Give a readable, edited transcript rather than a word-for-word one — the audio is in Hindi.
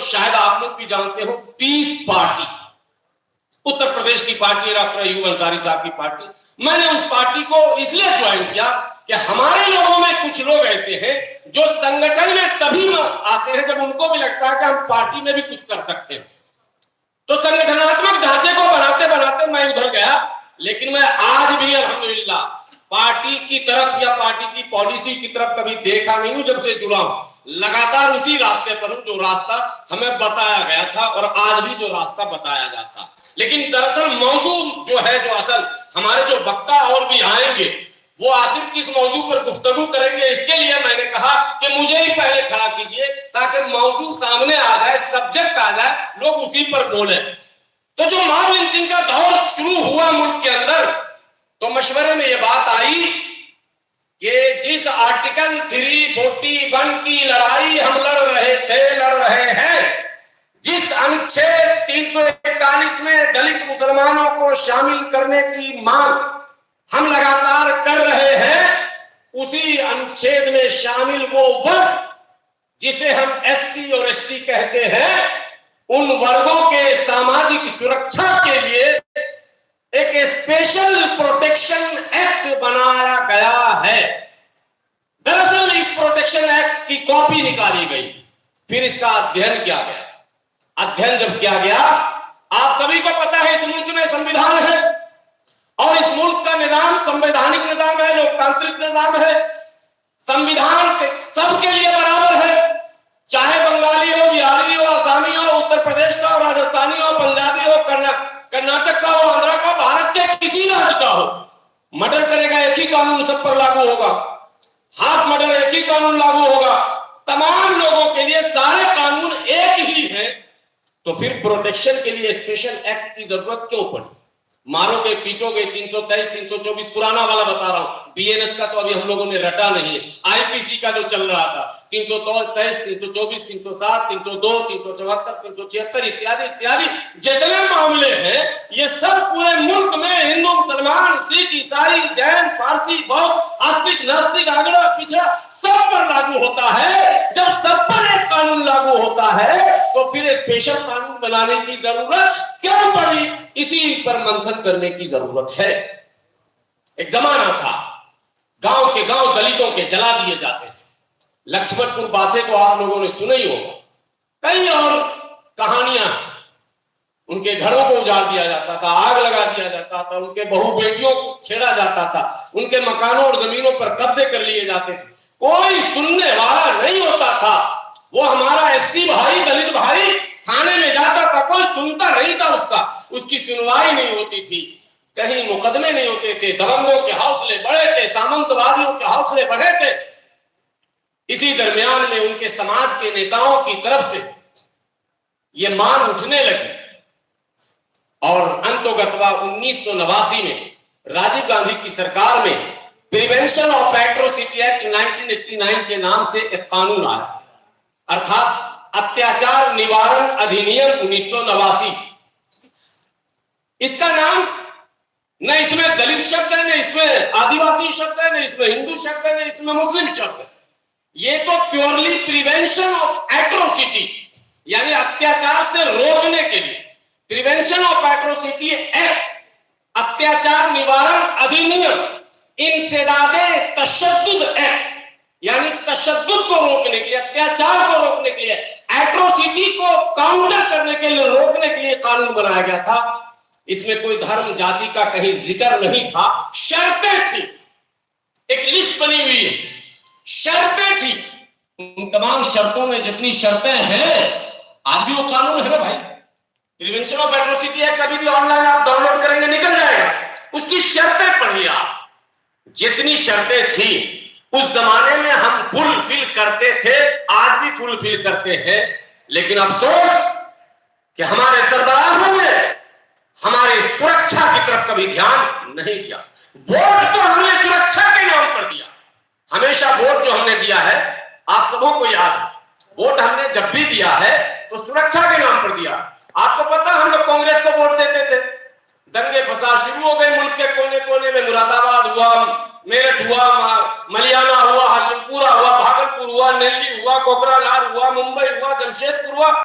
शायद आप लोग भी जानते हो, पीस पार्टी, उत्तर प्रदेश की पार्टी है, डॉक्टर अयूब अंसारी साहब की पार्टी। मैंने उस पार्टी को इसलिए ज्वाइन किया कि हमारे लोगों में कुछ लोग ऐसे हैं जो संगठन में तभी आते हैं जब उनको भी लगता है कि हम पार्टी में भी कुछ कर सकते हैं। तो संगठनात्मक ढांचे को बनाते बनाते मैं उधर गया, लेकिन मैं आज भी अल्हम्दुलिल्लाह पार्टी की तरफ या पार्टी की पॉलिसी की तरफ कभी देखा नहीं हूं। जब से जुड़ा हूं लगातार उसी रास्ते पर हूं जो रास्ता हमें बताया गया था और आज भी जो रास्ता बताया जाता। लेकिन दरअसल मौजू जो है, जो असल हमारे जो वक्ता और भी आएंगे वो आखिर किस मौजू पर गुफ्तगू करेंगे, इसके लिए मैंने कहा कि मुझे ही पहले खड़ा कीजिए ताकि मौजू सामने आ जाए, सब्जेक्ट आ जाए, लोग उसी पर बोले। तो जो मॉब लिंचिंग का दौर शुरू हुआ मुल्क के अंदर, तो मशवरे में यह बात आई कि जिस आर्टिकल 341 की लड़ाई हम लड़ रहे हैं, जिस अनुच्छेद 341 में दलित मुसलमानों को शामिल करने की मांग हम लगातार कर रहे हैं, उसी अनुच्छेद में शामिल वो वर्ग जिसे हम एससी और एसटी कहते हैं, उन वर्गों के सामाजिक सुरक्षा के लिए एक स्पेशल प्रोटेक्शन एक्ट बनाया गया है। दरअसल इस प्रोटेक्शन एक्ट की कॉपी निकाली गई, फिर इसका अध्ययन किया गया। अध्ययन जब किया गया, आप सभी को पता है इस मुल्क में संविधान है और इस मुल्क का निजाम संवैधानिक निजाम है, लोकतांत्रिक निजाम है। संविधान सबके लिए बराबर है, चाहे बंगाली हो, बिहारी हो, आसामी हो, उत्तर प्रदेश का हो, राजस्थानी हो, पंजाबी हो, कर्नाटक का हो, आंध्रा का, भारत के किसी राज्य का हो। मर्डर करेगा एक ही कानून सब पर लागू होगा, हाफ मर्डर एक ही कानून लागू होगा, तमाम लोगों के लिए सारे कानून एक ही हैं। तो फिर प्रोटेक्शन के लिए स्पेशल एक्ट की जरूरत क्यों पड़ी? मारोगे पीटोगे, 323 324 पुराना वाला बता रहा हूं, बीएनएस का तो अभी हम लोगों ने रटा नहीं है, आईपीसी का जो चल रहा था 323 324 307 302 374 376 इत्यादि इत्यादि जितने मामले हैं, ये सब पूरे मुल्क में हिंदू मुसलमान सिख ईसाई जैन पारसी बौद्ध आस्तिक नास्तिक आगरा पिछड़ा सब पर लागू होता है। जब सब पर एक कानून लागू होता है तो फिर स्पेशल कानून बनाने की जरूरत क्यों पड़ी? इसी पर मंथन करने की जरूरत है। एक जमाना था गांव के गांव दलितों के जला दिए जाते थे। लक्ष्मणपुर बातें तो आप लोगों ने सुना ही होगा, कई और कहानियां। उनके घरों को उजाड़ दिया जाता था, आग लगा दिया जाता था, उनके बहू बेटियों को छेड़ा जाता था, उनके मकानों और जमीनों पर कब्जे कर लिए जाते थे। कोई सुनने वाला नहीं होता था। वो हमारा एससी भाई दलित भाई थाने में जाता था, कोई सुनता नहीं था उसकी सुनवाई नहीं होती थी, कहीं मुकदमे नहीं होते थे। दबंगों के हौसले बढ़े थे, सामंतवादियों के हौसले बढ़े थे। इसी दरमियान में उनके समाज के नेताओं की तरफ से यह मांग उठने लगी और अंतोगत्वा 1989 में राजीव गांधी की सरकार में प्रिवेंशन ऑफ एट्रोसिटी एक्ट 1989 के नाम से एक कानून आया, अर्थात अत्याचार निवारण अधिनियम 1989। इसका नाम न इसमें दलित शब्द है, न इसमें आदिवासी शब्द है, न इसमें हिंदू शब्द है, न इसमें मुस्लिम शब्द है। ये तो प्योरली प्रिवेंशन ऑफ एट्रोसिटी यानी अत्याचार से रोकने के लिए प्रिवेंशन ऑफ एट्रोसिटी एक्ट, अत्याचार निवारण अधिनियम, इंसदादे तशद्दुद एक्ट यानी तशद्दुद को रोकने के लिए, अत्याचार को रोकने के लिए, एट्रोसिटी को काउंटर करने के लिए, रोकने के लिए कानून बनाया गया था। इसमें कोई धर्म जाति का कहीं जिक्र नहीं था, शर्तें थी, एक लिस्ट बनी हुई है, शर्तें थी। उन तमाम शर्तों में जितनी शर्तें हैं आज भी वो कानून है ना भाई। प्रिवेंशन ऑफ एट्रोसिटी एक्ट कभी भी ऑनलाइन आप डाउनलोड करेंगे निकल जाएगा, उसकी शर्तें पढ़िए आप। जितनी शर्तें थी उस जमाने में हम फुलफिल करते थे, आज भी फुलफिल करते हैं। लेकिन अफसोस कि हमारे सरबराहों ने हमारी सुरक्षा की तरफ कभी ध्यान नहीं दिया। वोट तो हमने सुरक्षा के नाम पर दिया, हमेशा वोट जो हमने दिया है, आप सबों को याद है, वोट हमने जब भी दिया है तो सुरक्षा के नाम पर दिया। आपको पता हम लोग कांग्रेस को वोट देते थे, दंगे फसाद शुरू हो गए मुल्क के कोने कोने में। मुरादाबाद हुआ, मेरठ हुआ, मलियाना हुआ, हाशिमपुरा हुआ, भागलपुर हुआ, नेल्ली हुआ, कोकराझार हुआ, मुंबई हुआ, जमशेदपुर हुआ।